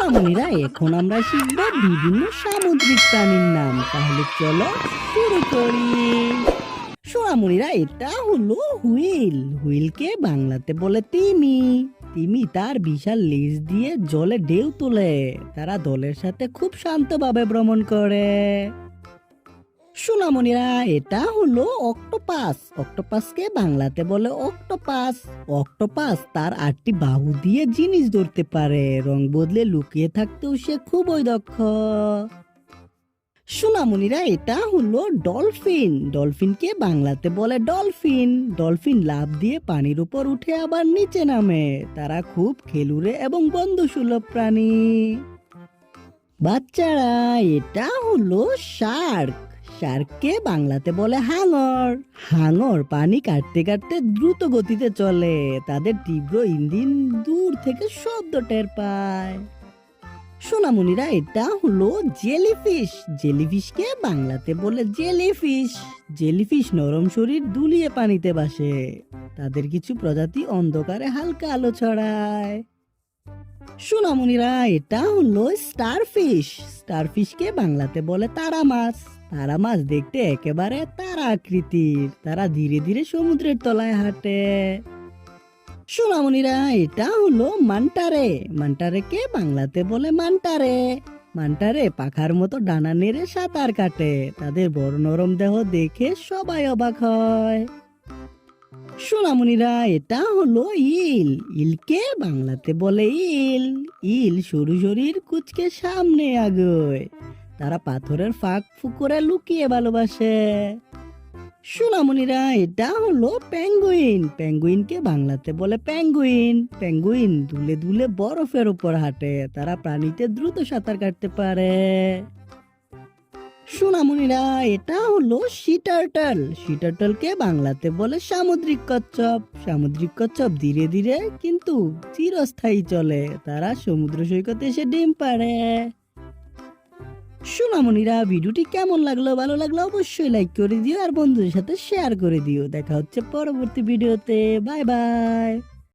সোনামণিরা, এখন আমরা শিখব বিভিন্ন সামুদ্রিক প্রাণীর নাম। তাহলে চলো শুরু করি। সোনামণিরা, এটা হলো হুইল। হুইলকে বাংলাতে বলে তিমি। তিমি তার বিশাল লেজ দিয়ে জলে ঢেউ তোলে। তারা দলের সাথে খুব শান্তভাবে ভ্রমণ করে। সোনামণিরা, এটা হলো অক্টোপাস। অক্টোপাসকে বাংলাতে বলে অক্টোপাস। অক্টোপাস তার 8টি বাহু দিয়ে জিনিস ধরতে পারে। রং বদলে লুকিয়ে থাকতেও সে খুবই দক্ষ। সোনামণিরা, এটা হলো ডলফিন। ডলফিনকে বাংলাতে বলে ডলফিন। ডলফিন লাফ দিয়ে পানির উপর উঠে আবার নিচে নামে। তারা খুব খেলুড়ে এবং বন্ধুসুলভ প্রাণী। বাচ্চারা, এটা হলো শার্ক। শার্ককে বাংলাতে বলে হাঙর। হাঙর পানি কাটতে কাটতে দ্রুত গতিতে চলে। তাদের তীব্র ইঞ্জিন দূর থেকে শব্দ টের পায়। সোনামণিরা, এটা হলো জেলিফিশ। জেলিফিশকে বাংলাতে বলে জেলিফিশ। জেলিফিশ নরম শরীর দুলিয়ে পানিতে ভাসে। তাদের কিছু প্রজাতি অন্ধকারে হালকা আলো ছড়ায়। সোনামণিরা, এটা হলো স্টারফিশ। স্টারফিশকে বাংলাতে বলে তারা মাছ। তারা মাছ দেখতে একেবারে তারা আকৃতির। তারা ধীরে ধীরে সমুদ্রের তলায় হাঁটে। সোনামণিরা, এটা হলো মান্টারে। মান্টারেকে বাংলাতে বলে মান্টারে। মান্টারে পাখার মতো ডানা নেড়ে সাঁতার কাটে। তাদের বড় নরম দেহ দেখে সবাই অবাক হয়। সোনামণিরা, এটা হলো ইল। ইলকে বাংলাতে বলে ইল। ইল সরু শরীর কুঁচকে সামনে আগায়। তারা পাথরের ফাঁক ফুকরে লুকিয়ে ভালোবাসে। সোনামণিরা, এটা হলো পেঙ্গুইন। পেঙ্গুইনকে বাংলাতে বলে পেঙ্গুইন। পেঙ্গুইন দুলে দুলে বরফের উপর হাঁটে। তারা পানিতে দ্রুত সাঁতার কাটতে পারে। সোনামণিরা, এটা হলো সি টার্টল। সি টার্টলকে বাংলাতে বলে সামুদ্রিক কচ্ছপ। সামুদ্রিক কচ্ছপ ধীরে ধীরে কিন্তু চিরস্থায়ী চলে। তারা সমুদ্র সৈকতে এসে ডিম পাড়ে। সোনামণিরা, ভিডিওটি কেমন লাগলো? ভালো লাগলো অবশ্যই লাইক করে দিও আর বন্ধুদের সাথে শেয়ার করে দিও। দেখা হচ্ছে পরবর্তী ভিডিওতে। Bye bye.